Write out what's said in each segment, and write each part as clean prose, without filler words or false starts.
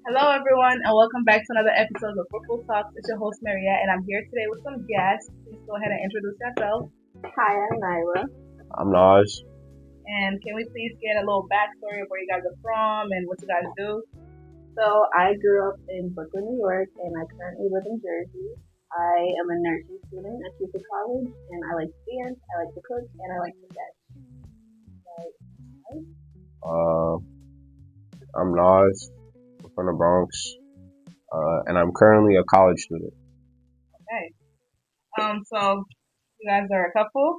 Hello, everyone, and welcome back to another episode of Fruitful Talks. It's your host, Mariette, and I'm here today with some guests. Please go ahead and introduce yourself. Hi, I'm Nyla. I'm Nas. And can we please get a little backstory of where you guys are from and what you guys do? So I grew up in Brooklyn, New York, and I currently live in Jersey. I am a nursing student at Cooper College, and I like to dance, I like to cook, and I like to sketch. Uh, I'm Nas. I'm from the Bronx. And I'm currently a college student. Okay. So you guys are a couple?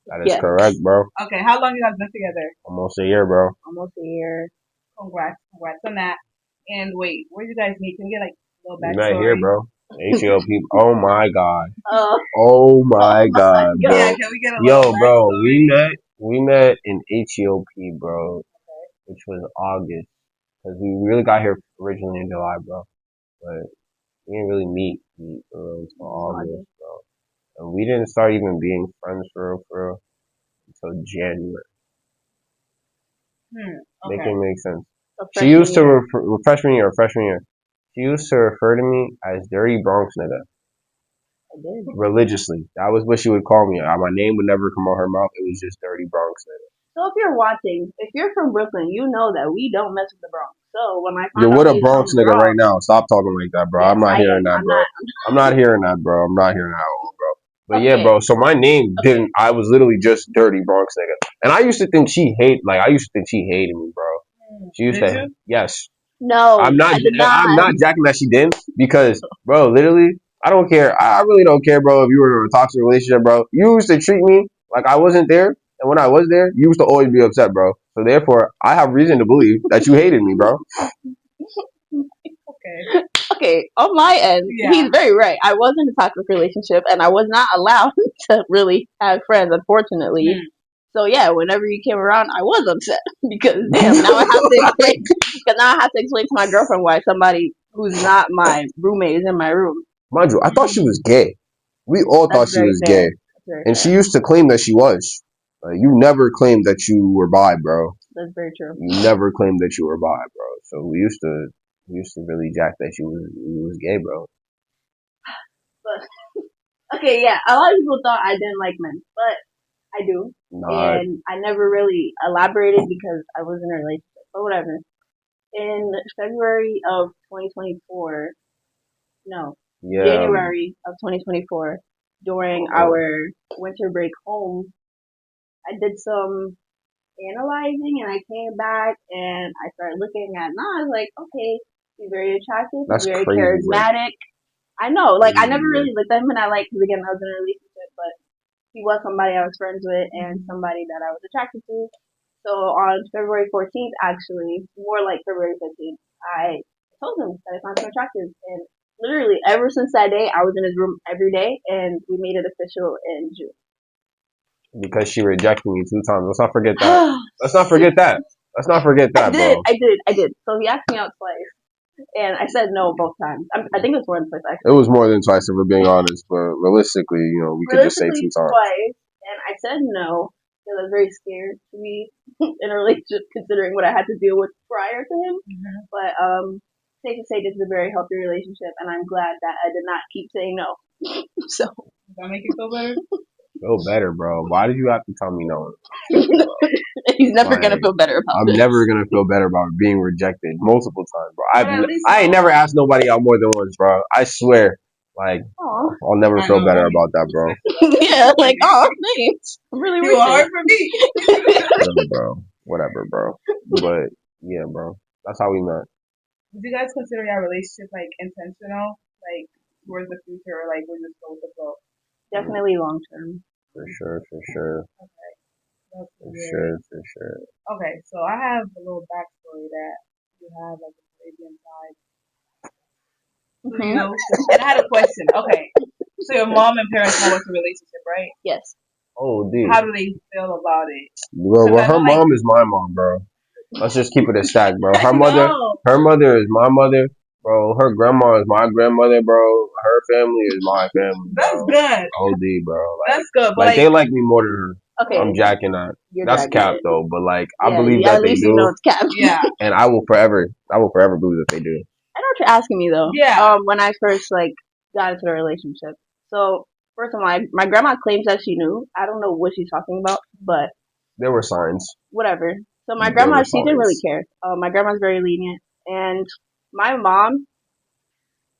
That is Yes. correct, bro. Okay, how long you guys been together? Almost a year, bro. Almost a year. Congrats on that. And wait, where did you guys meet? Can we get like a little We backstory? met here, bro. HELP. Oh my god. Oh, Oh my god, bro. Yeah, can we get a Yo, little bro. backstory? We met in HELP, bro, which was August, because we really got here originally in July, bro. But we didn't really meet until August, bro. And we didn't start even being friends for real until January. Make Okay. it make sense. so She used to year. freshman year. She used to refer to me as Dirty Bronx nigga I did. religiously. That was what she would call me. My name would never come out her mouth. It was just Dirty Bronx nigga. So if you're watching, if you're from Brooklyn, you know that we don't mess with the Bronx. So when I found You're out with a he's Bronx from the nigga Bronx, right now. Stop talking like that, bro. yes, I'm not I hearing am. that, bro. I'm not hearing that, bro. I'm not hearing that at all, bro. But yeah, Okay. bro. So my name didn't. I was literally just Dirty Bronx nigga, and I used to think she hated me, bro. She used Did to. you? Yes. No, I'm not. I did I'm not. not jacking that she didn't because, bro, literally, I don't care. I really don't care, bro. If you were in a toxic relationship, bro, you used to treat me like I wasn't there, and when I was there, you used to always be upset, bro. So therefore, I have reason to believe that you hated me, bro. Okay. Okay, on my end, Yeah. he's very right. I was in a toxic relationship, and I was not allowed to really have friends, unfortunately. So yeah, whenever you came around, I was upset because damn, now I have to explain. Because now I have to explain to my girlfriend why somebody who's not my roommate is in my room. Mind you, I thought she was gay. We all thought That's she very was fair. gay, That's very and she fair. used to claim that she was. You never claimed that you were bi, bro. That's very true. You never claimed that you were bi, bro. So we used to really jack that you was gay, bro. But okay, yeah, a lot of people thought I didn't like men, but I do, Nah, and I never really elaborated because I was in a relationship. But whatever. In February of 2024, no, yeah. January of 2024, during our winter break home, I did some analyzing and I came back and I started looking at Nas like, okay, he's very attractive, That's he's very crazy, bro. charismatic. I know, like I never Yeah. really looked at him and I like, because again, I was in a relationship, but he was somebody I was friends with and somebody that I was attracted to. So on February 14th, actually, more like February 15th, I told him that I found him attractive. And literally, ever since that day, I was in his room every day, and we made it official in June. Because she rejected me 2 times. Let's not forget that. Let's not forget that. Let's not forget that, bro. I did. So he asked me out twice, and I said no both times. I think it was more than twice, actually. It was more than twice, if we're being honest. But realistically, we could just say 2 times. Twice, and I said no because I was very scared to be in a relationship, considering what I had to deal with prior to him. But safe to say, this is a very healthy relationship, and I'm glad that I did not keep saying no. So Does that make you feel better? Feel better, bro. Why did you have to tell me no? he's never Like, gonna feel better about I'm this. never gonna feel better about being rejected multiple times, bro. But at least I ain't never asked nobody out more than once, bro. I swear. Like, Aw. I'll never I feel know. better about that, bro. Yeah, like oh, thanks. I'm really You worth hard it. for me. Whatever, bro. Whatever, bro. But yeah, bro. That's how we met. Would you guys consider your relationship like intentional, like towards the future, or like we're just go with the flow? Definitely long term. For sure, for sure. Okay. That's For good. sure, for sure. Okay, so I have a little backstory that you have like a Arabian side. So, you know, and I had a question. Okay, so your mom and parents know what's a relationship, right? Yes. Oh, dude. How do they feel about it? Well, Because I her know, like, mom is my mom, bro. Let's just keep it a stack, bro. Her no. mother is my mother, bro. Her grandma is my grandmother, bro. Her family is my family, That's bro. good. OD, bro. That's good. But Like they like me more than her. Okay. I'm jacking that. You're That's jacking cap it. though, but like I Yeah, believe at that they least you know do, it's cap. yeah, and I will forever believe that they do. I what you're asking me though. Yeah. When I first like got into the relationship. So first of all, my grandma claims that she knew. I don't know what she's talking about, but There were signs. whatever. So my There grandma, were she didn't really signs. care. My grandma's very lenient, and my mom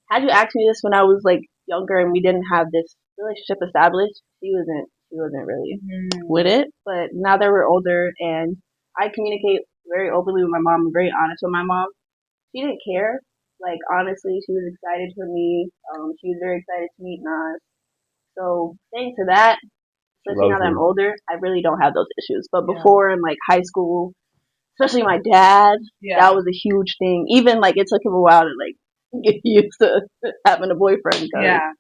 had you asked me this when I was like younger and we didn't have this relationship established, she wasn't really with it. But now that we're older and I communicate very openly with my mom, I'm very honest with my mom. She didn't care. Like honestly, she was excited for me. She was very excited to meet Nas. So thanks to that, She especially loves now that I'm you. older, I really don't have those issues. But Yeah. before in like high school, especially my dad, Yeah. that was a huge thing. Even like it took him a while to like get used to having a boyfriend. Yeah.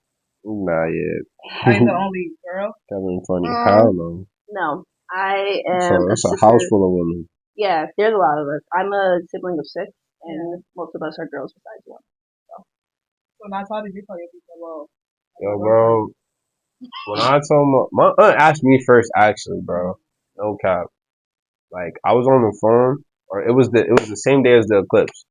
Nah, yeah. Are you the only girl? Kevin funny. Mm, Hell no. no, I So am a it's a house sister. full of women. Yeah, there's a lot of us. I'm a sibling of six, and most of us are girls besides one. So So now how did you tell your people? Well, Yo, bro. When I told my aunt asked me first, actually, bro. No cap. Like I was on the phone, or it was the same day as the eclipse,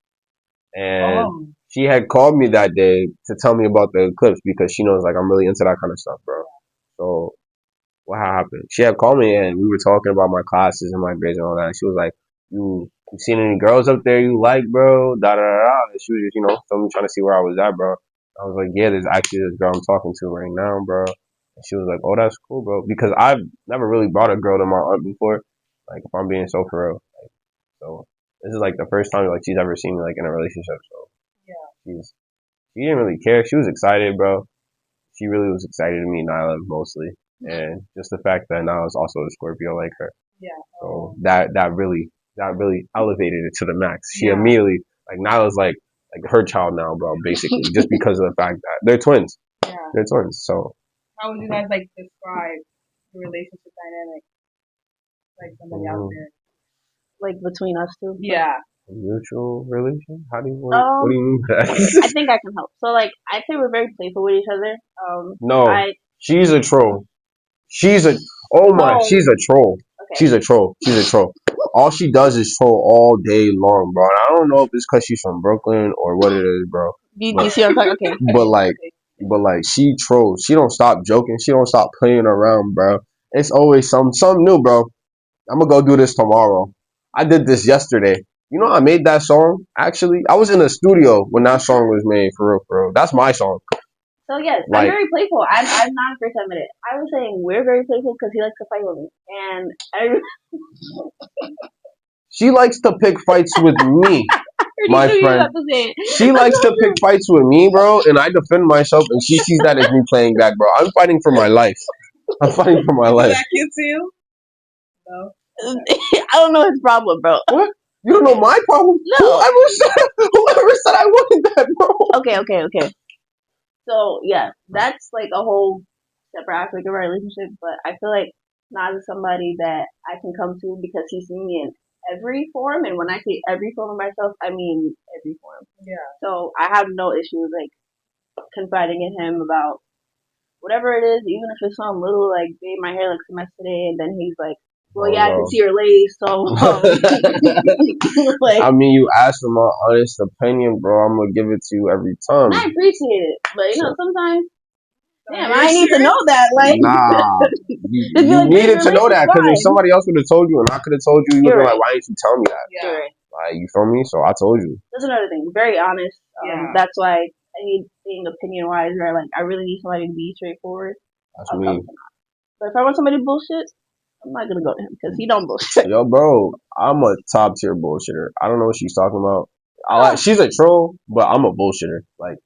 and oh, she had called me that day to tell me about the eclipse because she knows like I'm really into that kind of stuff, bro. So what happened? She had called me and we were talking about my classes and my grades and all that. And she was like, "You seen any girls up there you like, bro?" Da da da. Da. And she was just filming, trying to see where I was at, bro. I was like, "Yeah, there's actually this girl I'm talking to right now, bro." And she was like, "Oh, that's cool, bro." Because I've never really brought a girl to my aunt before. Like, if I'm being so for real, like, so this is like the first time like she's ever seen me like in a relationship. So yeah. she didn't really care. She was excited, bro. She really was excited to meet Nyla mostly, and just the fact that Nyla is also a Scorpio like her. Yeah. So that really elevated it to the max. She Yeah. immediately like Nyla's like her child now, bro. Basically, just because of the fact that they're twins. Yeah. They're twins. So How would you guys like describe the relationship dynamic? Like somebody out there. like between us two. Yeah. a mutual relation? How do you what do you mean by I that? think I can help. So like I think we're very playful with each other. No, I she's a troll. She's a oh my, oh she's a troll. okay. She's a troll. She's a troll. All she does is troll all day long, bro. And I don't know if it's because she's from Brooklyn or what it is, bro. Do you see what I'm talking? Okay. But like she trolls. She don't stop joking. She don't stop playing around, bro. It's always something new, bro. I'm gonna go do this tomorrow. I did this yesterday. You know, I made that song. Actually, I was in the studio when that song was made. For real, for real. That's my song. So yes, I'm Like very playful. I'm not afraid to admit it. I was saying we're very playful because he likes to fight with me, and she likes to pick fights with me, my you friend. have to say it. She likes to pick fights with me, bro, and I defend myself, and she sees that as me playing back, bro. I'm fighting for my life. I'm fighting for my Is life. that cute to you? No. I don't know his problem, bro. What? You don't know my problem? No. Whoever said I wanted that, bro? Okay. So yeah, that's like a whole separate aspect of our relationship. But I feel like Nas is somebody that I can come to because he's seen me in every form, and when I say every form of myself, I mean every form. Yeah. So I have no issues like confiding in him about whatever it is, even if it's something little like, babe, my hair looks a mess today, and then he's like, well, yeah, I can see your lace, so like, I mean, you asked for my honest opinion, bro. I'm gonna give it to you every time. I appreciate it, but sometimes, damn, Are you I need to serious? know that, like, Nah, you needed to know that because if somebody else would have told you and I could have told you, you would have been like, why didn't you tell me that? Yeah. Right. Like, you feel me? So I told you. That's another thing. Very honest. Yeah. That's why anything opinion wise, where like I really need somebody to be straightforward. That's I'll me. come to him. But if I want somebody to bullshit, I'm not gonna go to him because he don't bullshit. Yo, bro, I'm a top tier bullshitter. I don't know what she's talking about. She's a troll, but I'm a bullshitter. Like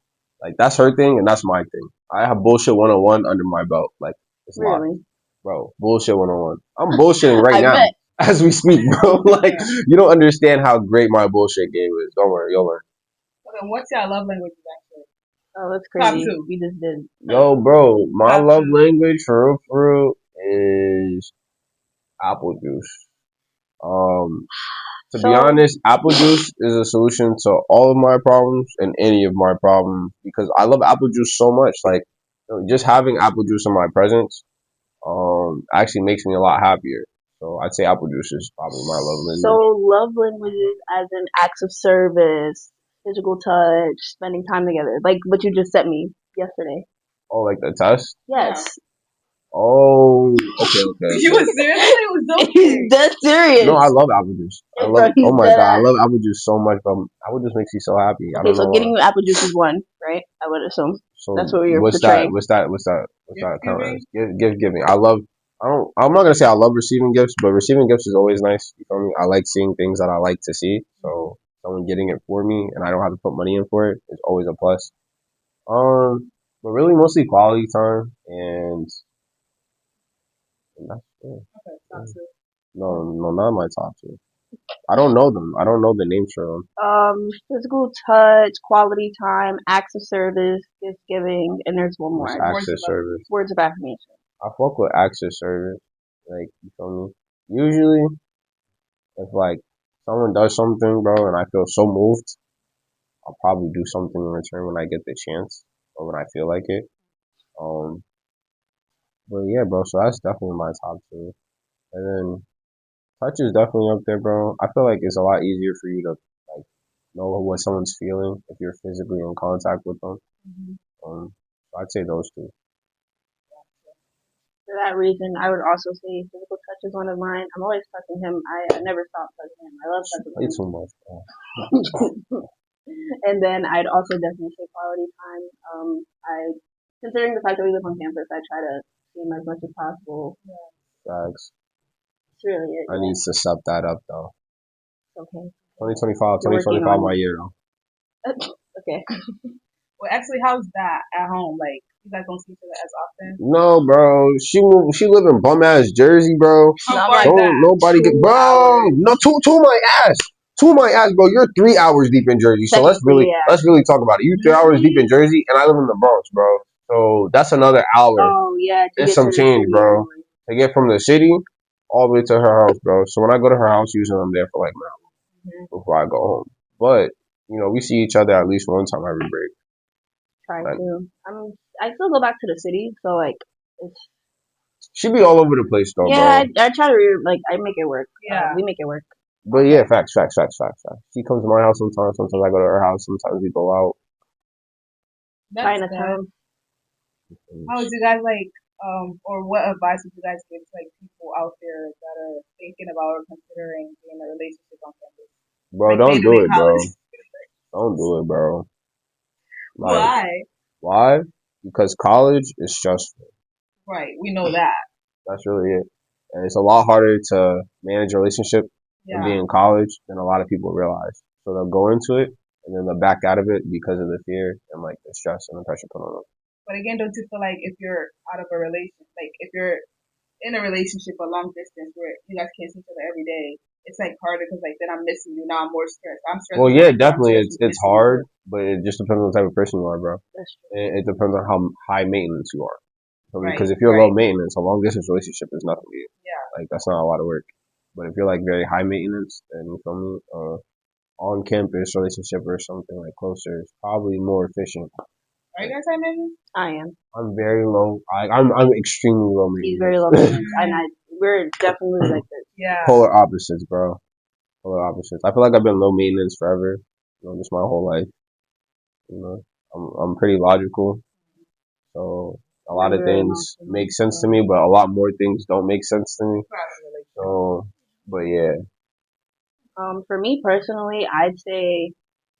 that's her thing and that's my thing. I have bullshit 101 under my belt. Like it's Really? locked, bro. Bullshit 101. I'm bullshitting right I now bet. as we speak, bro. Like you don't understand how great my bullshit game is. Don't worry, you'll learn. Okay, what's your love language actually? Oh, that's Top crazy. two. We just did. Yo, bro, my Top love two. language for real is apple juice. To be honest, apple juice is a solution to all of my problems and any of my problems because I love apple juice so much. Like, just having apple juice in my presence, actually makes me a lot happier. So I'd say apple juice is probably my love language. So love languages as in acts of service, physical touch, spending time together, like what you just sent me yesterday. Oh, like the test? Yes. Oh, okay. You was serious? I thought it was joking. He's dead serious. No, I love apple juice. I love. Oh my god, I love apple juice so much, bro. Apple juice makes me so happy. I Okay, don't so know getting why. you apple juice is one, right? I would assume. So That's what you're what's portraying. that? What's that count as? Gift giving. I love. I don't. I'm not gonna say I love receiving gifts, but receiving gifts is always nice. You feel me? I like seeing things that I like to see. So someone getting it for me, and I don't have to put money in for it, is always a plus. But really mostly quality time, and that's it. Okay, sounds good. No, not my top two. I don't know them. I don't know the names for them. Physical touch, quality time, acts of service, gift giving, and there's one more. What's acts of service? Words of affirmation. I fuck with acts of service. Like, you feel me? Usually, if like someone does something, bro, and I feel so moved, I'll probably do something in return when I get the chance or when I feel like it. Um, but yeah, bro. So that's definitely my top two. And then touch is definitely up there, bro. I feel like it's a lot easier for you to like know what someone's feeling if you're physically in contact with them. So I'd say those two. For that reason, I would also say physical touch is one of mine. I'm always touching him. I never stop touching him. I love touching Play him. too much, bro. And then I'd also definitely say quality time. Considering the fact that we live on campus, I try to see him as much as possible. Facts. It's really it. I need to sub that up though. Okay. 2025, my year though. Okay. Well, actually, how's that at home? Like, you guys don't see each other as often? No, bro. She live in bum ass Jersey, bro. How far is Don't that? nobody get, bro. No, to my ass. To my ass, bro. You're 3 hours deep in Jersey, so let's really talk about it. You 3 hours deep in Jersey, and I live in the Bronx, bro. So that's another hour. Oh yeah. It's some change, bro. To get from the city all the way to her house, bro. So when I go to her house, usually I'm there for like an hour before I go home. But you know, we see each other at least one time every break. Try to. I still go back to the city, so like it's. She be all over the place though, yeah, bro. I try to I make it work. Yeah, we make it work. But yeah, facts. She comes to my house sometimes. Sometimes I go to her house. Sometimes we go out. Chinatown. How would you guys like, or what advice would you guys give to like people out there that are thinking about or considering being in a relationship on campus? Bro, like, don't do it, bro. Don't do it, bro. Like, why? Because college is stressful. Right, we know that. That's really it. And it's a lot harder to manage a relationship and be in college than a lot of people realize. So they'll go into it and then they'll back out of it because of the fear and like the stress and the pressure put on them. But again, don't you feel like if you're out of a relationship, like if you're in a relationship a long distance where you guys can't see each other every day, it's like harder because like then I'm missing you. Now I'm more stressed. I'm stressed. Well, yeah, definitely. It's hard, but it just depends on the type of person you are, bro. It depends on how high maintenance you are. Because if you're low maintenance, a long distance relationship is nothing to you. Yeah. Like that's not a lot of work. But if you're like very high maintenance, then you feel me, on campus relationship or something like closer is probably more efficient. Are you guys high maintenance? I am. I'm very low. I'm extremely low maintenance. He's very low maintenance, and we're definitely like this. Yeah. Polar opposites, bro. Polar opposites. I feel like I've been low maintenance forever. You know, just my whole life. You know, I'm pretty logical, so a lot of things make sense to me, but a lot more things don't make sense to me. So, but yeah. For me personally, I'd say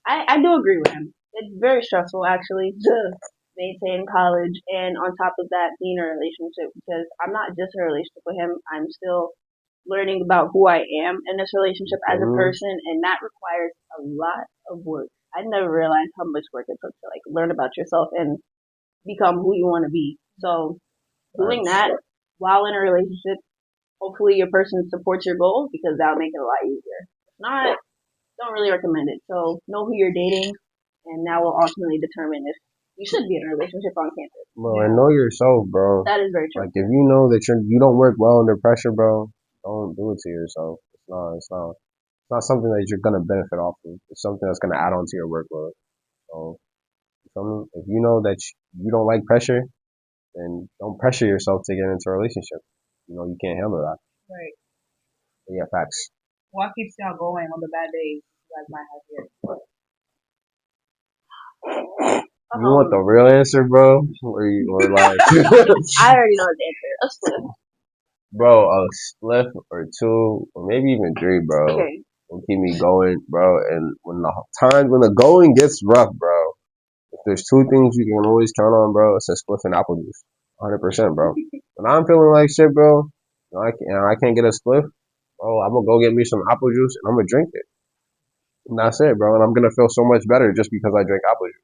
I do agree with him. It's very stressful actually to maintain college and on top of that being in a relationship because I'm not just in a relationship with him. I'm still learning about who I am in this relationship as a person, and that requires a lot of work. I never realized how much work it took to like learn about yourself and become who you want to be. So doing that while in a relationship, hopefully your person supports your goals because that'll make it a lot easier. If not, don't really recommend it. So know who you're dating, and that will ultimately determine if you should be in a relationship on campus. Bro, and know yourself, bro. That is very true. Like if you know that you don't work well under pressure, bro, don't do it to yourself. It's not something that you're gonna benefit off of. It's something that's gonna add on to your workload. So, you feel me? If you know that you don't like pressure, then don't pressure yourself to get into a relationship. You know you can't handle that. Right. But yeah, facts. What keeps y'all going on the bad days you guys might have here? You want the real answer, bro? Or like, I already know the answer. A split. bro, a spliff or two, or maybe even three, bro, Okay. will keep me going, bro. And when the going gets rough, bro, if there's two things you can always count on, bro, it's a spliff and apple juice, 100%, bro. When I'm feeling like shit, bro, and I can't get a spliff, bro, I'm gonna go get me some apple juice and I'm gonna drink it. And that's it, bro. And I'm gonna feel so much better just because I drink apple juice.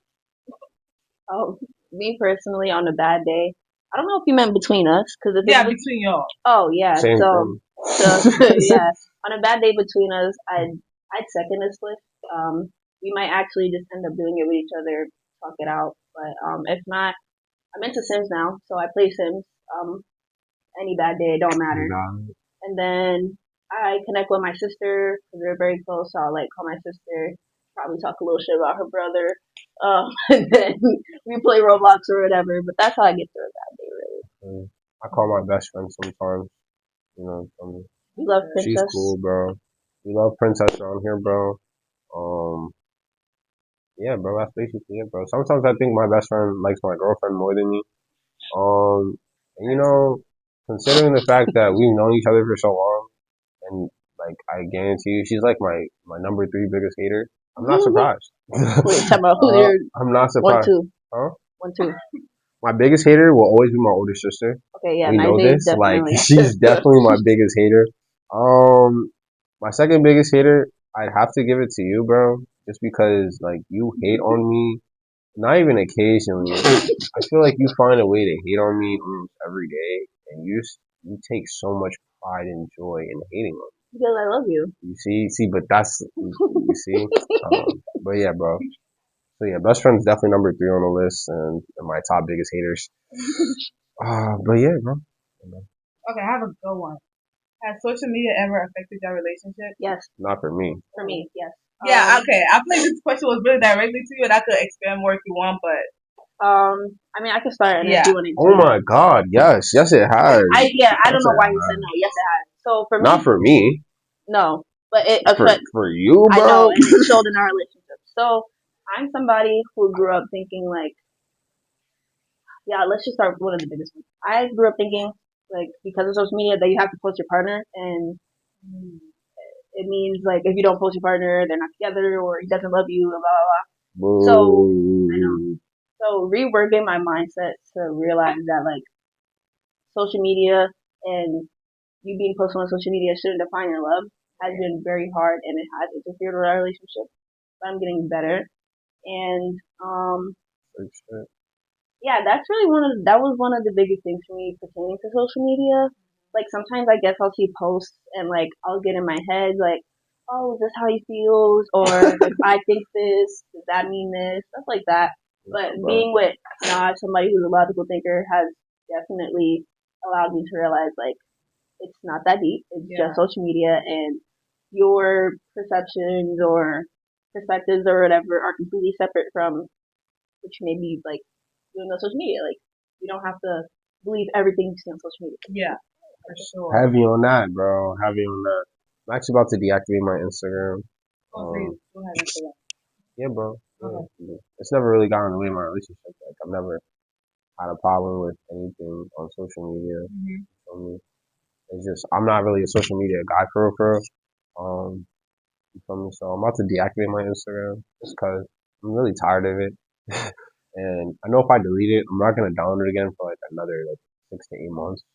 Oh, me personally, on a bad day, I don't know if you meant between us, because between y'all. Oh yeah, Same so thing. yeah, on a bad day between us, I'd second a split. We might actually just end up doing it with each other, talk it out. But if not, I'm into Sims now, so I play Sims. Any bad day, it don't matter. And then I connect with my sister because we're very close. So I'll like call my sister, probably talk a little shit about her brother, and then we play Roblox or whatever. But that's how I get through a bad day, really. I call my best friend sometimes. You know, We love Princess. she's cool, bro. We love Princess around here, bro. Yeah, bro, that's basically it, bro. Sometimes I think my best friend likes my girlfriend more than me. And, you know, considering the fact that we've known each other for so long, and like I guarantee you, she's like my number three biggest hater. I'm not surprised. Wait, talk about who your I'm not surprised. 1, 2. Huh? 1, 2. My biggest hater will always be my older sister. Okay, yeah, We know this. definitely. Like she's definitely my biggest hater. My second biggest hater, I'd have to give it to you, bro. Just because like you hate on me, not even occasionally. I feel like you find a way to hate on me almost every day, and you take so much pride and joy in hating on me. Because I love you. You see, but that's you see. But yeah, bro. So yeah, best friend's definitely number three on the list, and my top biggest haters. But yeah, bro. Okay, I have a good one. Has social media ever affected your relationship? Yes. Not for me. For me, yes. Yeah, okay. I feel like this question was really directly to you, and I could expand more if you want, but I mean, I can start, and if you want to. Oh my God, yes, it has. I don't know why you said no. Yes, it has. So for me, not for me. No, but it for you, bro. I know, and it showed in our relationship. So I'm somebody who grew up thinking like, yeah, let's just start with one of the biggest ones. I grew up thinking like because of social media that you have to post your partner, and it means like if you don't post your partner, they're not together or he doesn't love you, blah blah blah. Boo. So I know. So reworking my mindset to realize that like social media and you being posted on social media shouldn't define your love has been very hard and it has interfered with our relationship. But I'm getting better. And yeah, that was one of the biggest things for me pertaining to social media. Like sometimes I guess I'll see posts and like I'll get in my head like, oh, is this how he feels? Or if I think this, does that mean this? Stuff like that. But being with somebody who's a logical thinker has definitely allowed me to realize like it's not that deep. It's just social media and your perceptions or perspectives or whatever are completely separate from which may be like doing on social media. Like you don't have to believe everything you see on social media. Yeah, for sure. Heavy on that, bro. Heavy on that. I'm actually about to deactivate my Instagram. Yeah, bro. Yeah. It's never really gotten in the way of my relationship. Like I've never had a problem with anything on social media. Mm-hmm. It's just I'm not really a social media guy for real. You feel me? So I'm about to deactivate my Instagram just because I'm really tired of it. And I know if I delete it, I'm not gonna download it again for like another like 6 to 8 months.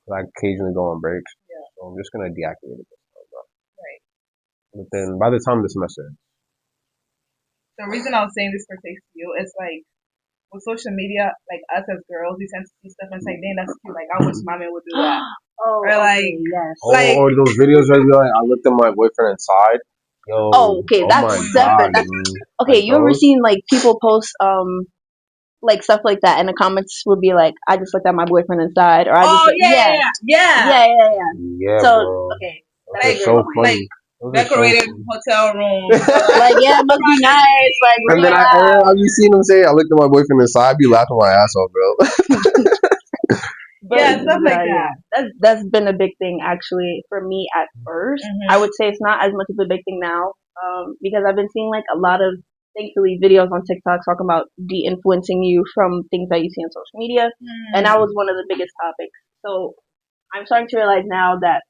Cause I occasionally go on breaks. Yeah. So I'm just gonna deactivate it. Right. But then by the time this semester ends. The reason I was saying this pertains to you is like with social media, like us as girls, we tend to see stuff and say, "Dang, that's cute." Like I wish my man would do that. Or like, yes. Or those videos where like I looked at my boyfriend inside. Yo, that's separate. Okay, you ever seen like people post like stuff like that and the comments would be like, I just looked at my boyfriend inside or I just Yeah. So bro. okay. That's so funny. Decorated hotel room. Like yeah, it must be nice. Like and then I've you seen him say I looked at my boyfriend inside, I'd be laughing my ass off, bro. But, stuff like that. That's been a big thing actually for me at first. I would say it's not as much of a big thing now, because I've been seeing like a lot of thankfully videos on TikTok talking about de-influencing you from things that you see on social media, and that was one of the biggest topics. So I'm starting to realize now that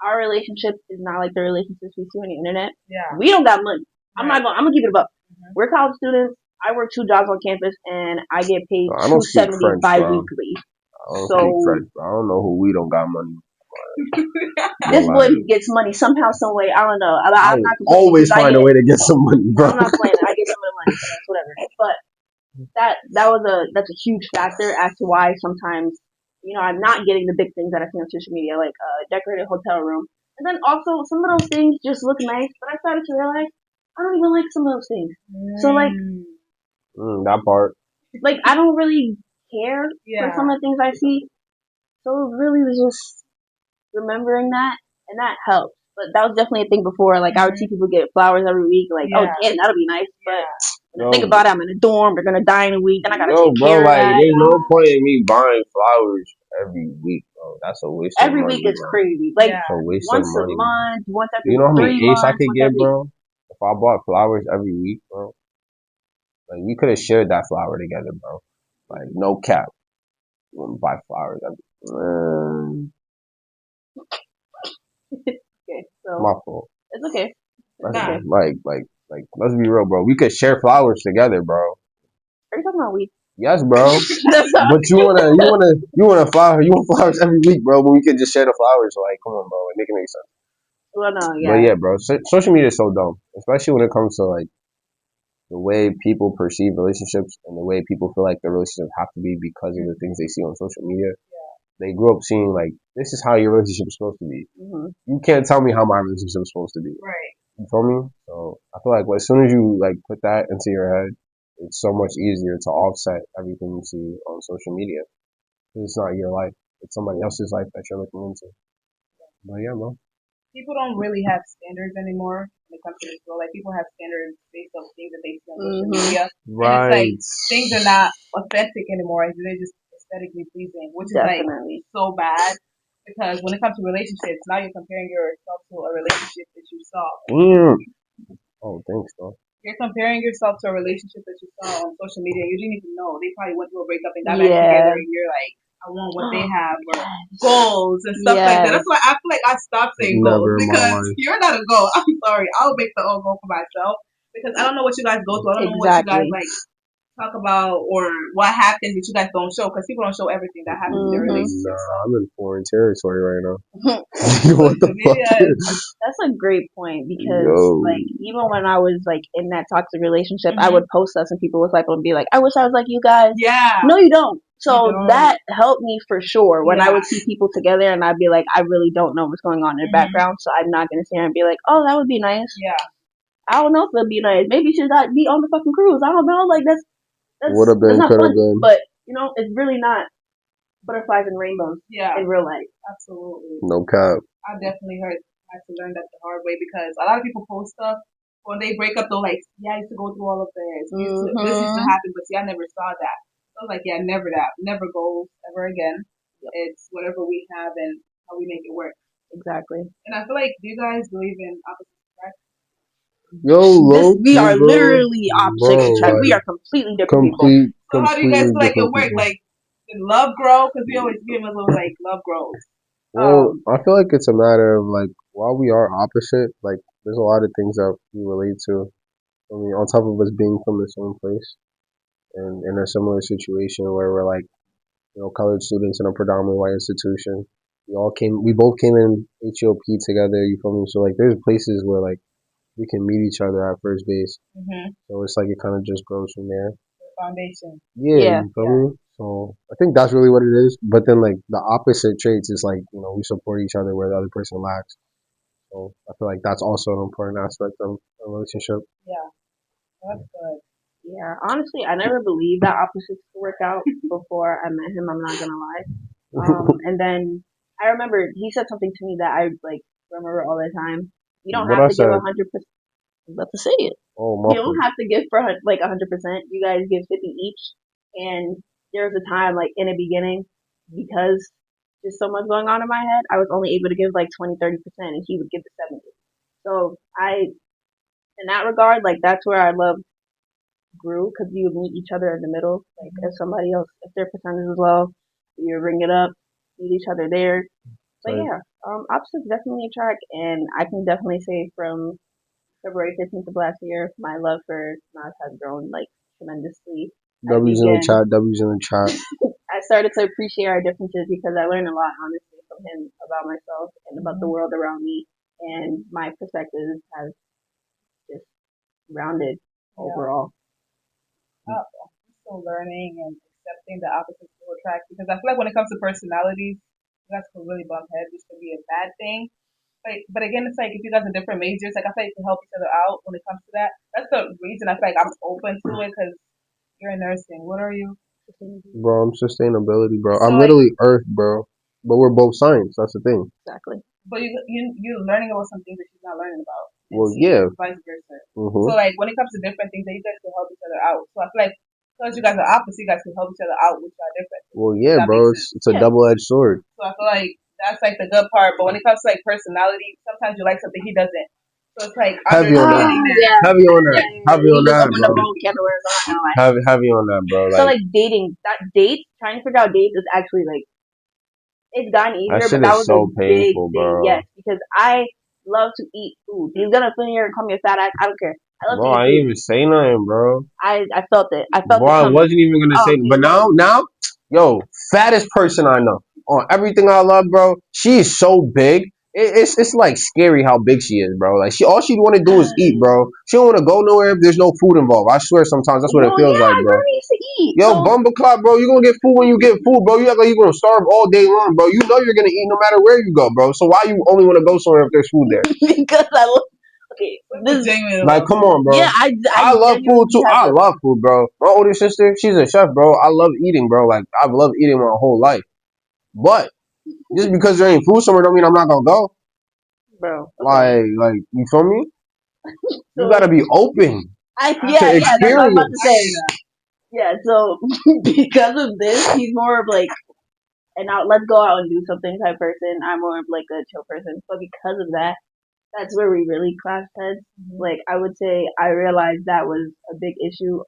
our relationship is not like the relationships we see on the internet. Yeah. We don't got money. I'm gonna keep it above. We're college students. I work 2 jobs on campus and I get paid I don't speak $270 French, bro. bi-weekly. I don't speak French, bro. I don't know who we don't got money. This boy gets money somehow, some way. I don't know. I'm not always find a way to get some money, bro. I'm not complaining. I get some of the money, so that's whatever. But that's a huge factor as to why sometimes, I'm not getting the big things that I see on social media, like a decorated hotel room. And then also some of those things just look nice, but I started to realize I don't even like some of those things. So like that part. Like I don't really care for some of the things I see. So it really was just remembering that, and that helps. But that was definitely a thing before. Like I would see people get flowers every week. Like, oh damn, that'll be nice. But when I think about it, I'm in a dorm. They're gonna die in a week. Then I gotta take care of that. There's no point in me buying flowers every week, bro. That's a waste of money. Every week is crazy. Like it's a waste once of money. a month, once every 3 months. You know how many Ace I could get, bro? If I bought flowers every week, bro. Like we could have shared that flower together, bro. Like no cap. You wouldn't buy flowers every. Okay, so my fault. It's okay. Like, let's be real, bro. We could share flowers together, bro. Are you talking about weed? Yes, bro. But you want flowers every week, bro. But we could just share the flowers. Like, come on, bro. Like, make it make sense. Well, no, yeah. But yeah, bro. Social media is so dumb, especially when it comes to like the way people perceive relationships and the way people feel like their relationships have to be because of the things they see on social media. They grew up seeing like this is how your relationship is supposed to be. You can't tell me how my relationship is supposed to be. Right. You feel me? So I feel like as soon as you like put that into your head, it's so much easier to offset everything you see on social media. It's not your life; it's somebody else's life that you're looking into. But yeah, bro. People don't really have standards anymore when it comes to this world. Like people have standards based on things that they see on social media. Right. And it's like things are not authentic anymore. They're just aesthetically pleasing, which is like so bad. Because when it comes to relationships, now you're comparing yourself to a relationship that you saw. Oh, thanks, bro. You're comparing yourself to a relationship that you saw on social media. You didn't even know. They probably went through a breakup and got back together, and you're like, I want what they have, or goals and stuff like that. That's why I feel like I stopped saying goals because you're not a goal. I'm sorry. I'll make the own goal for myself because I don't know what you guys go through. I don't know what you guys like talk about or what happens that you guys don't show because people don't show everything that happens in their relationship. Nah, I'm in foreign territory right now. What the fuck? That's a great point because like even when I was like in that toxic relationship, I would post stuff and people would like and be like, "I wish I was like you guys." Yeah. No, you don't. So that helped me for sure when I would see people together and I'd be like, I really don't know what's going on in the background, so I'm not gonna sit here and be like, oh, that would be nice. Yeah. I don't know if it'd be nice. Maybe you should not be on the fucking cruise. I don't know. Like that's would have been, could have been. But it's really not butterflies and rainbows in real life. Absolutely. No cap. I definitely had to learn that the hard way because a lot of people post stuff when they break up. They're like, "Yeah, I used to go through all of this. This used to happen, but see, I never saw that." So I was like, "Yeah, never that. Never goals ever again. It's whatever we have and how we make it work." Exactly. And I feel like, do you guys believe in opposite attraction? We are literally opposite attraction. We are completely different people. So how do you guys feel like it works? Like, did love grow? Because we always give us like love grows. Well, I feel like it's a matter of like while we are opposite, like there's a lot of things that we relate to. I mean, on top of us being from the same place and in a similar situation where we're like, college students in a predominantly white institution. We both came in HOP together. You feel me? So like, there's places where like we can meet each other at first base. So it's like it kind of just grows from there. The foundation. Yeah. You feel me? So I think that's really what it is. But then like the opposite traits is like, we support each other where the other person lacks. So I feel like that's also an important aspect of a relationship. Yeah. That's good. Yeah, honestly, I never believed that opposites could work out before I met him. I'm not gonna lie. And then I remember he said something to me that I like remember all the time. You don't have to give 100%. I'm about to say it. You don't have to give for like 100%. You guys give 50 each. And there was a time like in the beginning because there's so much going on in my head, I was only able to give like 20-30%, and he would give the 70. So in that regard, like that's where I love grew because you would meet each other in the middle. Like if somebody else, if their percentage is low, you bring it up, meet each other there. But Right. yeah, opposites definitely attract, and I can definitely say from February 15th of last year, my love for Nas has grown like tremendously. W's in the chat. W's in the chat. I started to appreciate our differences because I learned a lot, honestly, from him about myself and about the world around me, and my perspective has just rounded overall. I'm still learning and accepting the opposites will attract because I feel like when it comes to personalities, you guys can really bump heads, which could be a bad thing. But again, it's like if you guys are different majors, like I feel like you can help each other out when it comes to that. That's the reason I feel like I'm open to it because you're in nursing. What are you? Bro, I'm sustainability, bro. So I'm like, literally Earth, bro. But we're both science. That's the thing. Exactly. but you're learning about some things that she's not learning about. And Well, yeah. Vice versa. Mm-hmm. So like when it comes to different things, that you guys can help each other out. So I feel like because you guys are opposite, you guys can help each other out, which are different. Well, yeah, That bro. makes sense. It's a double-edged sword. So I feel like that's like the good part. But when it comes to like personality, sometimes you like something he doesn't. So it's like Heavy on that. understanding that. Yeah. Heavy on that. Heavy on You just that, opened a bro. whole can of worms. I'm not gonna lie. Heavy on that, bro. So like dating, that date, trying to figure out dates is actually like it's gotten that easier, shit but that is was so a big painful, thing. bro. Yes, because I love to eat food. He's gonna sit here and call me a fat ass. I don't care. I love Bro, to I eat ain't food. even say nothing, bro. I felt it. I felt Bro, it I coming. wasn't even gonna say, Okay, but now, yo, fattest person I know on everything I love, bro. She is so big. It's like scary how big she is, bro. Like all she want to do is eat, bro. She don't want to go nowhere if there's no food involved. I swear, sometimes that's what it well, feels yeah, like, I bro. really used to eat. Yo, So Bumbleclot, bro, you gonna get food when you get food, bro. You act like you gonna starve all day long, bro. You know you're gonna eat no matter where you go, bro. So why you only want to go somewhere if there's food there? because I love. Okay, this Genuine Like, come on, bro. yeah, I love food genuinely too. have I love food, bro. My older sister, she's a chef, bro. I love eating, bro. Like, I've loved eating my whole life. But just because there ain't food somewhere don't mean I'm not gonna go. bro. Okay. Like, you feel me? You So gotta be open yeah, to that's what I'm about experience. to say. Yeah, so because of this, he's more of like an out, let's go out and do something type person. I'm more of like a chill person. But because of that, that's where we really clashed heads. Like I would say, I realized that was a big issue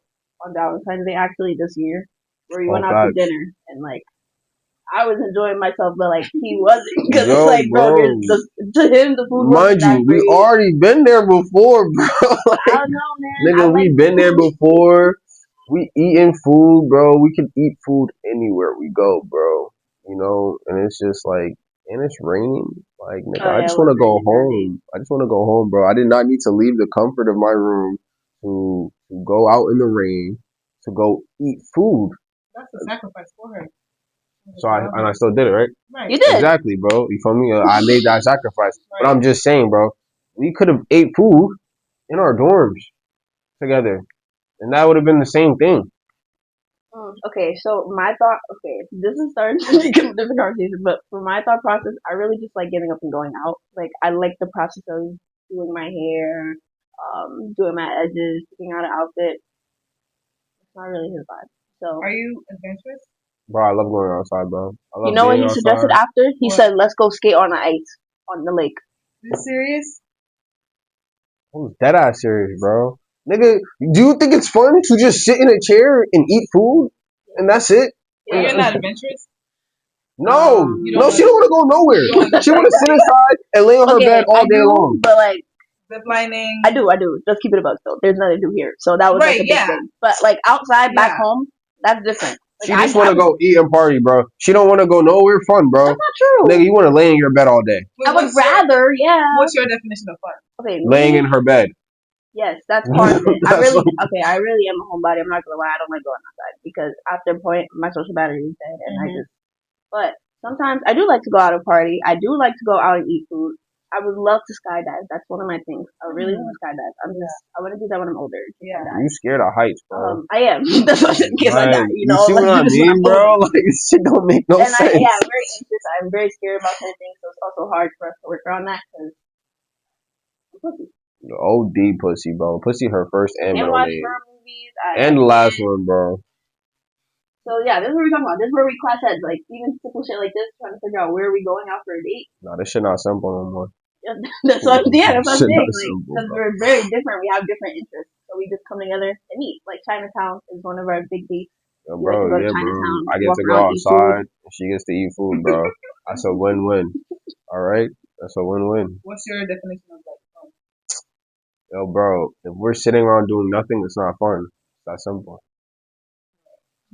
on Valentine's Day actually this year, where we Oh, went out to facts. dinner and like I was enjoying myself, but like he wasn't because it's Yo, like, bro, bro. to him the food wasn't Mind that you, we great. already been there before, bro. I Like, don't know, man. I nigga, we like been there food. before. We eating food, bro. We can eat food anywhere we go, bro. You know, and it's just like, and it's raining. Like, nigga, Oh I yeah, just it want was to go raining that day. home. I just want to go home, bro. I did not need to leave the comfort of my room to go out in the rain to go eat food. That's a sacrifice for her. So I still did it, right? Right. You did. Exactly, bro. You feel me? I made that sacrifice. But Right. I'm just saying, bro, we could have ate food in our dorms together, and that would have been the same thing. Okay, so my thought. Okay, this is starting to become a different conversation, but for my thought process, I really just like getting up and going out. Like I like the process of doing my hair, doing my edges, picking out an outfit. It's not really his vibe. So Are you adventurous? Bro, I love going outside, bro. I you love know what being he suggested outside. after? He What? said, "Let's go skate on the ice on the lake." Are you serious? I'm dead ass serious, bro. Nigga, do you think it's fun to just sit in a chair and eat food and that's it? But you're not adventurous. No, You no, don't she don't want to go nowhere. She want to sit inside and lay on her bed all day long. But like Zip lining. I do. Just keep it above though. There's nothing to do here, so that was like Right, a big yeah. thing. But like outside, back Yeah. home, that's different. She Like, just want to go eat and party, bro. She don't want to go nowhere fun, bro. That's not true. Nigga, you want to lay in your bed all day. Wait, I would rather, yeah. What's your definition of fun? Okay, Laying in her bed. Yes, that's part of it. I That's really, I really am a homebody. I'm not gonna lie. I don't like going outside because after a point, my social battery is dead, and I just. But sometimes I do like to go out and party. I do like to go out and eat food. I would love to skydive. That's one of my things. I really want to skydive. I want to do that when I'm older. Yeah. You scared of heights, bro. I am. That's why in case I die. Like, You know, see like, what I just mean, when I'm bro? older. Like, this shit don't make no And sense. I'm very anxious. I'm very scared about certain things, so it's also hard for us to work around that because I'm pussy. The OD pussy, bro. Pussy her first and And middle watch name. horror movies. And the last one, bro. So yeah, this is what we're talking about. This is where we clash heads. Like even simple shit like this, trying to figure out where are we going out for a date. Nah, this shit not simple no more. That's what I'm saying. That's what I'm Shit, saying. that's Like, simple, because bro. we're very different. We have different interests. So we just come together and eat. Like Chinatown is one of our big dates. Yo, We like to bro, go to yeah, bro. Chinatown, I get walk to go around, eat food. outside, and she gets to eat food, bro. That's a win-win. All right, that's a win-win. What's your definition of like fun? Yo, bro, if we're sitting around doing nothing, it's not fun. It's that simple.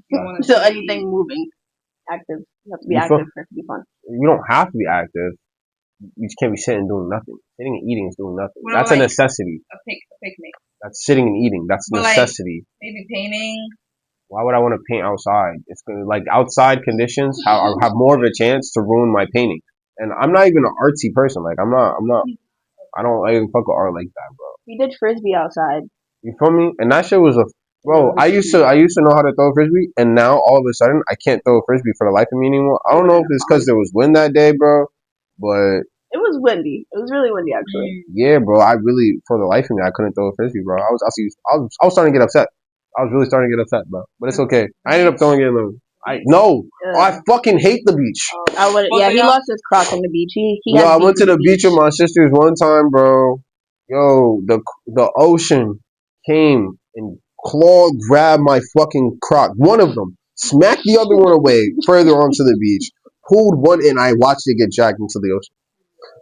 You want to So see anything moving, active. You have to be You feel? active for it to be fun. You don't have to be active. You just can't be sitting doing nothing. Sitting and eating is doing nothing. What That's about, a like, necessity. a picnic? That's sitting and eating. That's But, like, necessity. maybe painting. Why would I want to paint outside? It's gonna like outside conditions have more of a chance to ruin my painting. And I'm not even an artsy person. Like I'm not. I don't even fuck with art like that, bro. We did frisbee outside. You feel me? And that shit was a bro. I used to know how to throw a frisbee, and now all of a sudden I can't throw a frisbee for the life of me anymore. I don't know if it's because there was wind that day, bro, but it was windy. It was really windy, actually. yeah, bro. I really, for the life of me, I couldn't throw a frisbee, bro. I was starting to get upset. I was really starting to get upset, bro. But it's okay. I ended up throwing it in the. I fucking hate the beach. I would. Yeah, he lost his crock on the beach. Yo, I went to the beach with my sisters one time, bro. Yo, the ocean came and grabbed my fucking crock. One of them smacked the other one away further onto the beach. Pulled one in. I watched it get dragged into the ocean.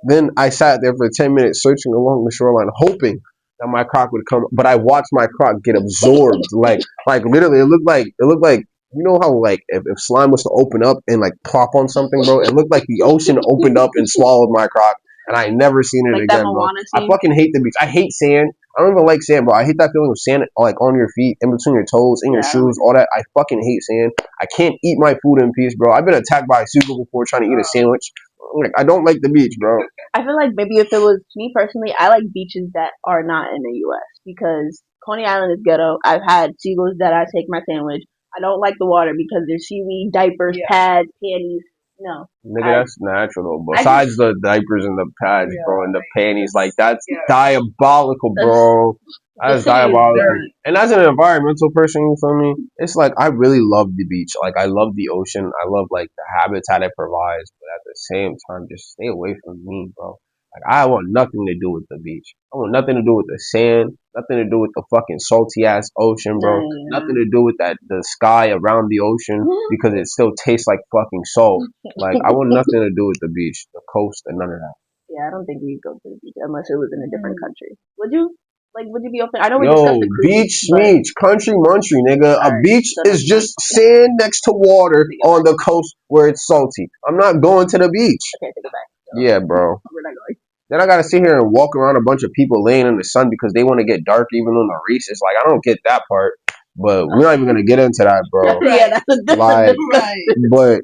Then I sat there for 10 minutes searching along the shoreline, hoping that my crock would come. But I watched my crock get absorbed. like literally, it looked like you know how like if slime was to open up and like plop on something, bro. It looked like the ocean opened up and swallowed my crock, and I ain't never seen it like again, bro. I fucking hate the beach. I hate sand. I don't even like sand, bro. I hate that feeling of sand like on your feet, in between your toes, in your shoes, all that. I fucking hate sand. I can't eat my food in peace, bro. I've been attacked by a seagull before trying to eat a sandwich. Like I don't like the beach, bro. I feel like maybe if it was me personally, I like beaches that are not in the U.S. because Coney Island is ghetto. I've had seagulls that I take my sandwich. I don't like the water because there's seaweed, diapers, pads, panties. No. Nigga, that's natural though. Besides the diapers and the pads, bro, and the panties, like that's diabolical, bro. That's diabolical. And as an environmental person, you feel me? It's like I really love the beach. Like I love the ocean. I love like the habitat it provides, but at the same time, just stay away from me, bro. Like I want nothing to do with the beach. I want nothing to do with the sand. Nothing to do with the fucking salty ass ocean, bro. Nothing to do with the sky around the ocean because it still tastes like fucking salt. Like I want nothing to do with the beach, the coast, and none of that. Yeah, I don't think we'd go to the beach unless it was in a different country. Would you? Like, would you be open? I know we discussed the cruise, beach, country, muntry, nigga. A beach is just sand next to water on the coast where it's salty. I'm not going to the beach. Okay, take it back. Yeah, bro. We're not going. Then I gotta sit here and walk around a bunch of people laying in the sun because they want to get dark even on the racist. Like I don't get that part, but we're not even gonna get into that, bro. Yeah, that's a different discussion. But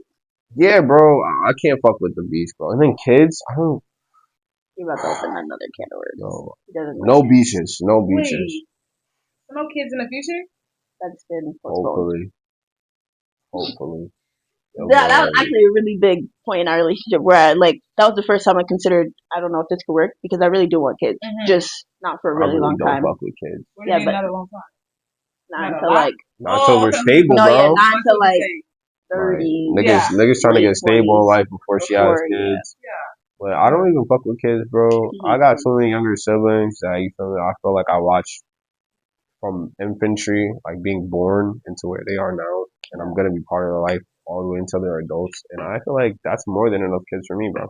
yeah, bro, I can't fuck with the beach, bro. And then kids, I don't. You're about to open another can of worms. No beaches, no beaches. Wait, no kids in the future? That's been postponed. Hopefully. Yeah, that was actually a really big point in our relationship where that was the first time I considered, I don't know if this could work because I really do want kids. Just not for a really long time. Don't fuck with kids. What do you mean not a long time? Not until not until we're stable, bro. Yeah, not until 30. Niggas trying to get stable in life before she has kids. Yeah. But I don't even fuck with kids, bro. I got so many younger siblings that you feel me. I feel like I watched from infantry, like being born into where they are now, and I'm gonna be part of their life all the way until they're adults. And I feel like that's more than enough kids for me, bro.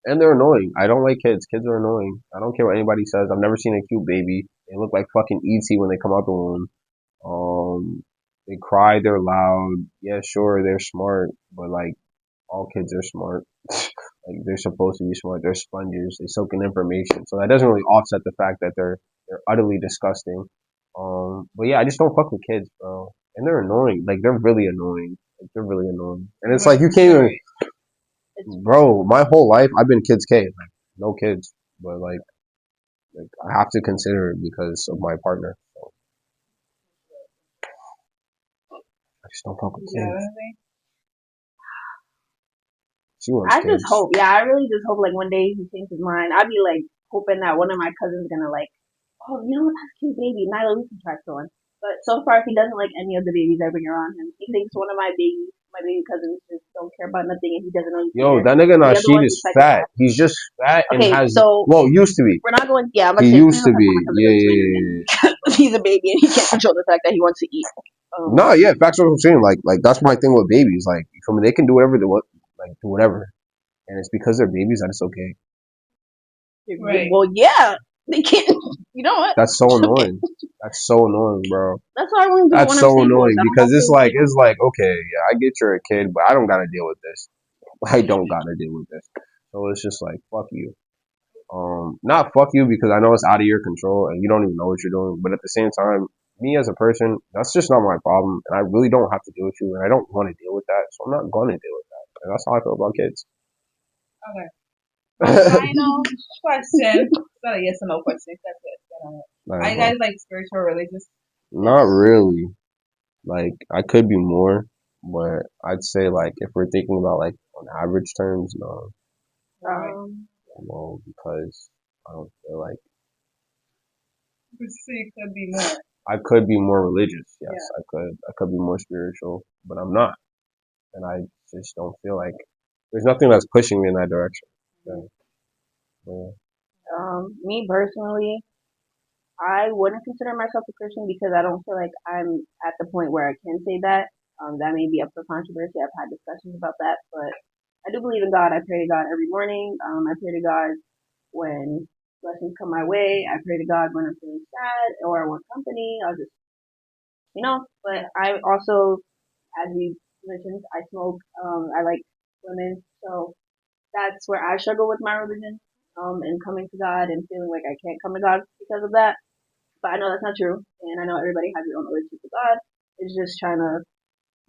And they're annoying. I don't like kids. Kids are annoying. I don't care what anybody says. I've never seen a cute baby. They look like fucking E.T. when they come out the womb. They cry. They're loud. Yeah, sure, they're smart, but like all kids are smart. Like they're supposed to be smart. They're sponges. They soak in information. So that doesn't really offset the fact that they're utterly disgusting. But yeah, I just don't fuck with kids, bro. And they're annoying. Like they're really annoying. Like they're really annoying. And it's like you can't even, bro. My whole life I've been kids K. Like no kids, but like I have to consider it because of my partner. So. I just don't fuck with kids. I just hope, I really just hope like one day he changes his mind. I'd be like hoping that one of my cousins is gonna like, oh, you know what, that's a cute baby, Nyla, we can try on. But so far, if he doesn't like any of the babies I bring around him, he thinks one of my babies my baby cousins just don't care about nothing, and he doesn't know. Yo, that nigga The other Nasheed one's is a fat. psychopath. He's just fat and Okay, has, so well, used to be. we're not going. Yeah, I'm gonna He say used to be. my cousin because he's a baby and he can't control the fact that he wants to eat. No, yeah, facts what I'm saying. Like that's my thing with babies. Like, you feel me? They can do whatever they want, like do whatever, and it's because they're babies that it's okay. Right. Well, yeah, they can't. You know what? That's so annoying. That's so annoying, bro. That's why I want to do it That's when I'm so single. annoying So I don't because have it's to. like okay, yeah, I get you're a kid, but I don't gotta deal with this. I don't gotta deal with this. So it's just like fuck you. Not fuck you because I know it's out of your control and you don't even know what you're doing. But at the same time, me as a person, that's just not my problem, and I really don't have to deal with you, and I don't want to deal with that, so I'm not going to deal with that. And that's how I feel about kids. Okay. Final question. It's not a yes or no question. That's it. Are you guys like spiritual, religious? Not really. Like I could be more, but I'd say like if we're thinking about like on average terms, no. Well, because I don't feel like So you could be more. I could be more religious. Yes, yeah. I could be more spiritual, but I'm not, and I just don't feel like there's nothing that's pushing me in that direction. Yeah. Me personally, I wouldn't consider myself a Christian because I don't feel like I'm at the point where I can say that. That may be up for controversy. I've had discussions about that, but I do believe in God. I pray to God every morning. I pray to God when blessings come my way. I pray to God when I'm feeling sad or I want company. I'll just, but I also, as you mentioned, I smoke. I like women. So that's where I struggle with my religion, and coming to God and feeling like I can't come to God because of that. But I know that's not true, and I know everybody has their own relationship with God. It's just trying to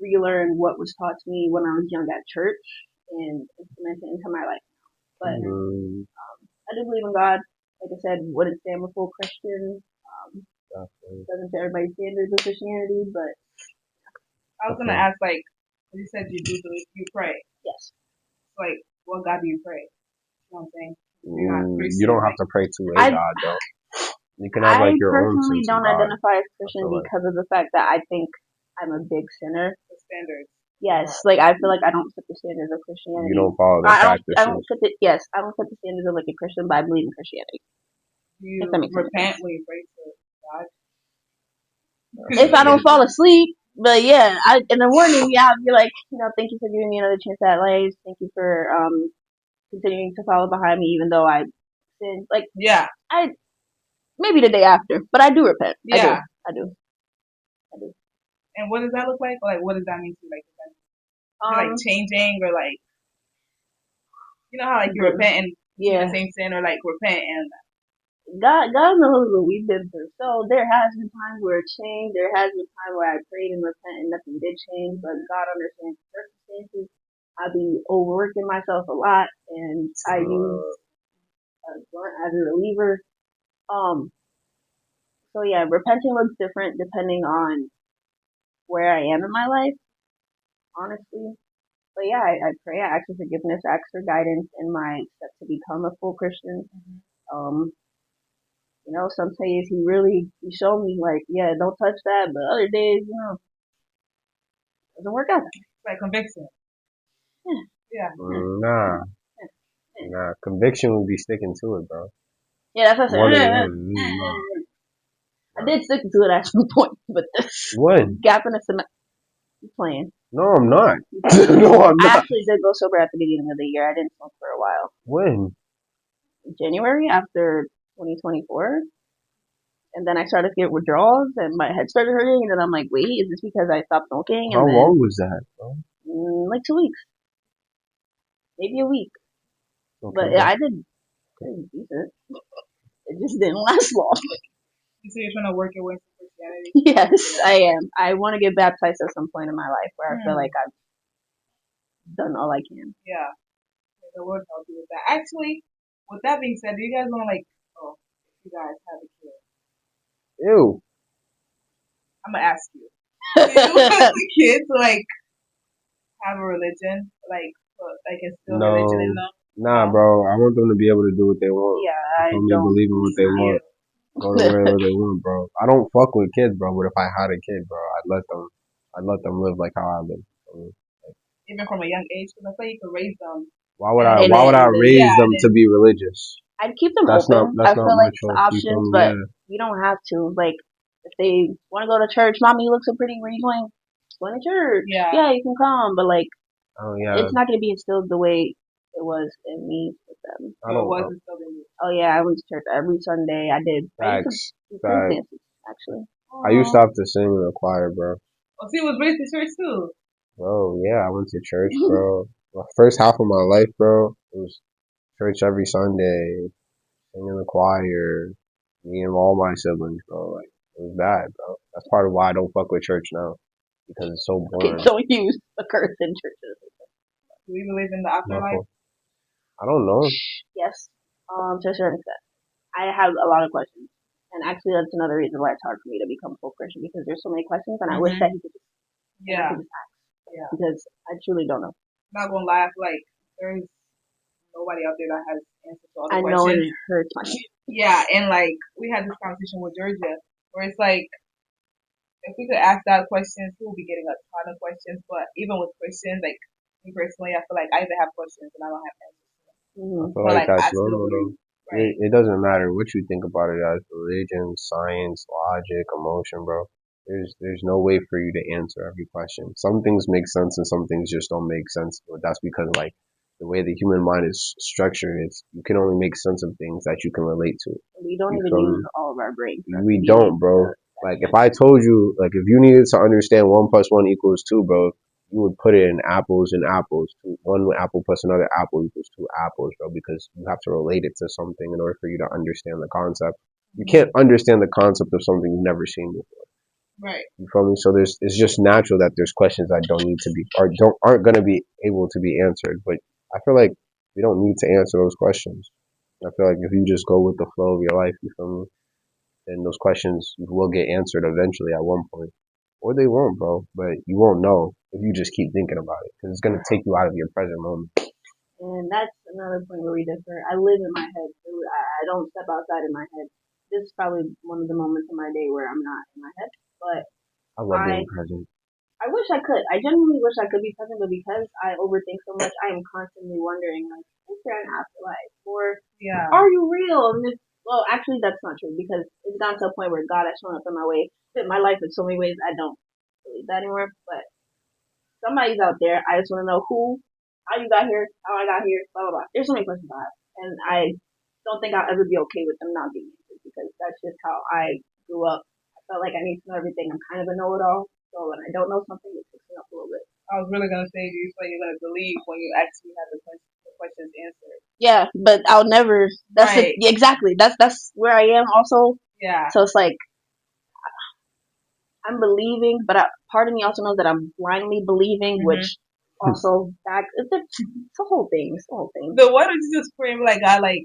relearn what was taught to me when I was young at church and implement it into my life. But I do believe in God. Like I said, wouldn't say I'm a full Christian. Doesn't fit everybody's standards of Christianity, but I was gonna ask, like, you said you do believe you pray. Yes. Like, what God do you pray? You know what I'm saying? You don't have to pray to a God, though. You can have like your own sense of God. I personally don't identify as Christian because of the fact that I think I'm a big sinner. The standards. Yes, like I feel like I don't fit the standards of Christianity. You don't follow the practices. I don't fit the I don't fit the standards of like a Christian, but I believe in Christianity. You repent when you pray to God. If I don't fall asleep, but yeah, in the morning, yeah, I'll be like, thank you for giving me another chance at life. Thank you for continuing to follow behind me, even though I sinned. Like, yeah, maybe the day after, but I do repent. Yeah, I do. And what does that look like? Like, what does that mean to you? Like changing or like, you know how like you repent and the same sin, or like repent and God knows what we've been through. So there has been times where it changed. There has been times where I prayed and repent and nothing did change. But God understands circumstances. I be overworking myself a lot, and I use a blunt as a reliever. So yeah, repenting looks different depending on where I am in my life, honestly. But yeah, I pray, I ask for forgiveness, I ask for guidance in my step to become a full Christian. Some days he showed me like, yeah, don't touch that, but other days, it doesn't work out. It's like conviction. Yeah. Nah. Conviction would be sticking to it, bro. Yeah, that's what I said. I did stick to it at some point, but this gap in the semester. Playing. No, I'm not. No, I'm not. I actually did go sober at the beginning of the year. I didn't smoke for a while. When? January after 2024. And then I started to get withdrawals and my head started hurting. And then I'm like, wait, is this because I stopped smoking? How long was that, bro? Like 2 weeks. Maybe a week. Okay. But I did decent. It just didn't last long. You say you're trying to work your way to Christianity? Yes, I am. I want to get baptized at some point in my life where I feel like I've done all I can. Yeah. The Lord help you with that. Actually, with that being said, do you guys want to if you guys have a kid? Ew. I'm gonna ask you. Do you want the kid to have a religion? Instill religion in them? Nah, bro. I want them to be able to do what they want. Yeah, I don't believe in what they want. Go to wherever they want, bro. I don't fuck with kids, bro. But if I had a kid, bro, I'd let them live like how I live. even from a young age, because I feel like you can raise them. Why would And I then raise yeah, them to be religious? I'd keep them That's not open. I feel like much it's of, you feel options, me? but Yeah. you don't have to. Like, if they want to go to church, mommy, you look so pretty. Where you going? Going to church. yeah. Yeah, you can come, but like, Oh yeah. it's not gonna be instilled the way it was in me with them. I don't know. Still in you. Oh yeah, I went to church every Sunday. I did. I used to Facts. do praise Facts. dances actually. I used to have to sing in the choir, bro. Oh, see, it was raised in church too. Bro, yeah, I went to church, bro. The first half of my life, bro, it was church every Sunday, singing in the choir, me and all my siblings, bro. Like, it was bad, bro. That's part of why I don't fuck with church now. Because it's so Okay, boring. don't use the curse in churches. Do we believe in the My afterlife? fault. I don't know. Yes, to a certain extent. I have a lot of questions, and actually, that's another reason why it's hard for me to become a full Christian because there's so many questions, and I wish that he could just, I Yeah, could just ask yeah. because I truly don't know. Not gonna lie, I feel like there's nobody out there that has answers to all the I know, and questions. it hurts my. Yeah, and like we had this conversation with Georgia, where it's like if we could ask God questions, we would be getting a ton of questions. But even with questions, like me personally, I feel like I even have questions and I don't have answers. I Mm-hmm. feel But like like I that's still normal, though. believe, right? It doesn't matter what you think about it as religion, science, logic, emotion, bro. There's no way for you to answer every question. Some things make sense and some things just don't make sense. But that's because like the way the human mind is structured, it's you can only make sense of things that you can relate to. We don't You even feel use me? all of our brains. We don't, bro. Like if I told you, like if you needed to understand 1+1 = 2, bro, you would put it in apples and apples. One apple plus another apple equals 2 apples, bro, because you have to relate it to something in order for you to understand the concept. You can't understand the concept of something you've never seen before. Right. You feel me? So it's just natural that there's questions that don't need to be or aren't gonna be able to be answered. But I feel like we don't need to answer those questions. I feel like if you just go with the flow of your life, you feel me? Then those questions will get answered eventually at one point. Or they won't, bro. But you won't know if you just keep thinking about it. Because it's going to take you out of your present moment. And that's another point where we differ. I live in my head. I don't step outside in my head. This is probably one of the moments in my day where I'm not in my head. But I love I being present. I wish I could. I genuinely wish I could be present, but because I overthink so much, I am constantly wondering, like, is there an afterlife? Or Yeah. are you real? And well, actually, that's not true because it's gotten to a point where God has shown up in my way, in my life in so many ways I don't believe that anymore. But somebody's out there. I just want to know who, how you got here, how I got here, blah, blah, blah. There's so many questions I have. And I don't think I'll ever be okay with them not being answered because that's just how I grew up. I felt like I need to know everything. I'm kind of a know-it-all. So when I don't know something, it picks me up a little bit. I was really gonna say, do you feel like you're gonna believe when you actually have the questions answered? Yeah, but I'll never. That's right. Exactly. That's where I am also. Yeah. So it's like I'm believing, but part of me also knows that I'm blindly believing, which also it's a whole thing. It's a whole thing. But why don't you just pray and be like, God, like,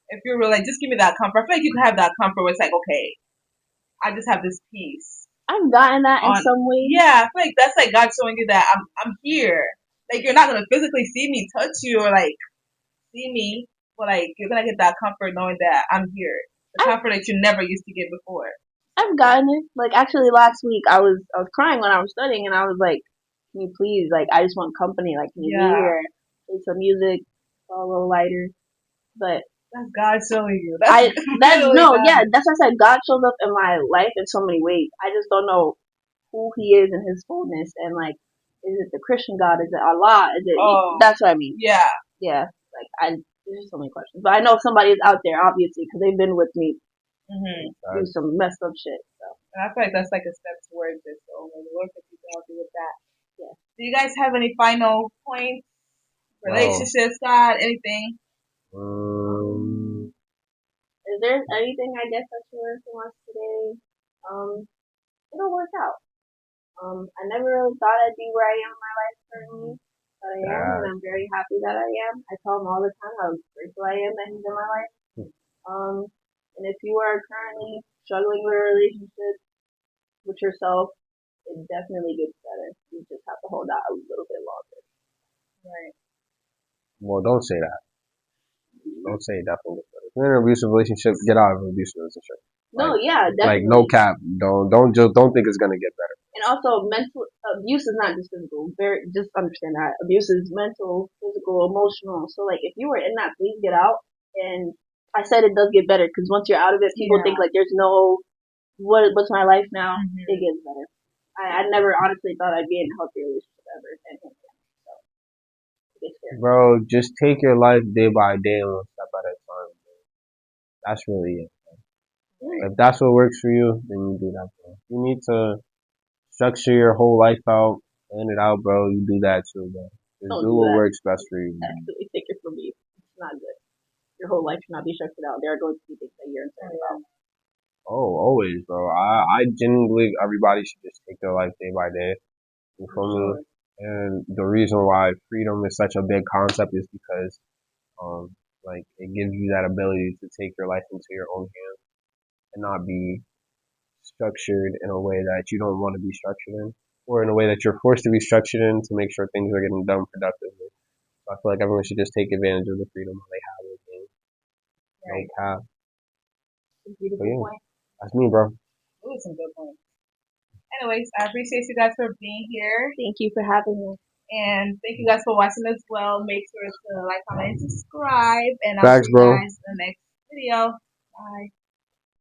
if you're real, like, just give me that comfort. I feel like you can have that comfort where it's like, okay, I just have this peace. I've gotten that in some ways. Yeah, I feel like that's like God showing you that I'm here. Like you're not gonna physically see me, touch you, or like see me, but like you're gonna get that comfort knowing that I'm here. The comfort that you never used to get before. I've gotten it. Like actually last week I was crying when I was studying and I was like, can you please, like, I just want company, like, can you be here? Play some music, a little lighter. But that's God showing you. That's that's why I said God shows up in my life in so many ways. I just don't know who he is in his fullness and like, is it the Christian God? Is it Allah? Is it that's what I mean. Yeah. Like there's just so many questions. But I know somebody is out there obviously because they've been with me do some messed up shit. So and I feel like that's like a step towards it. So the Lord could help you with that. Yeah. Do you guys have any final points? Relationships, God, anything? Is there anything I guess that you learned from us today? It'll work out. I never really thought I'd be where I am in my life currently, but I am, and I'm very happy that I am. I tell him all the time how grateful I am that he's in my life. And if you are currently struggling with a relationship with yourself, it definitely gets better. You just have to hold out a little bit longer. Right. Well, don't say that. Don't say it definitely gets better. you're in an abusive relationship, get out of an abusive relationship. No, Like, yeah, like definitely. no cap. Don't think it's gonna get better. And also, mental abuse is not just physical. Just understand that abuse is mental, physical, emotional. So, like, if you were in that, please get out. And I said it does get better because once you're out of it, people think like there's no what's my life now. It gets better. I never honestly thought I'd be in a healthy relationship ever, and so it gets scary. Bro, just take your life day by day and one step at a time. Bro. That's really it. If that's what works for you, then you do that, bro. You need to structure your whole life out, plan it out, bro. You do that too, bro. Just Don't do do what that. works best for you, bro. Actually, take it from me. It's not good. Your whole life should not be structured out. There are going to be things that you're uncertain about. Oh, always, bro. I genuinely believe everybody should just take their life day by day. You feel me? And the reason why freedom is such a big concept is because, like, it gives you that ability to take your life into your own hands and not be structured in a way that you don't want to be structured in, or in a way that you're forced to be structured in to make sure things are getting done productively. So I feel like everyone should just take advantage of the freedom they have with things. No cap. Beautiful But yeah, point. that's me, bro. Ooh, some good points. Anyways, I appreciate you guys for being here. Thank you for having me. And thank you guys for watching as well. Make sure to like, comment, and subscribe. And I'll Facts, see you bro. guys in the next video. Bye.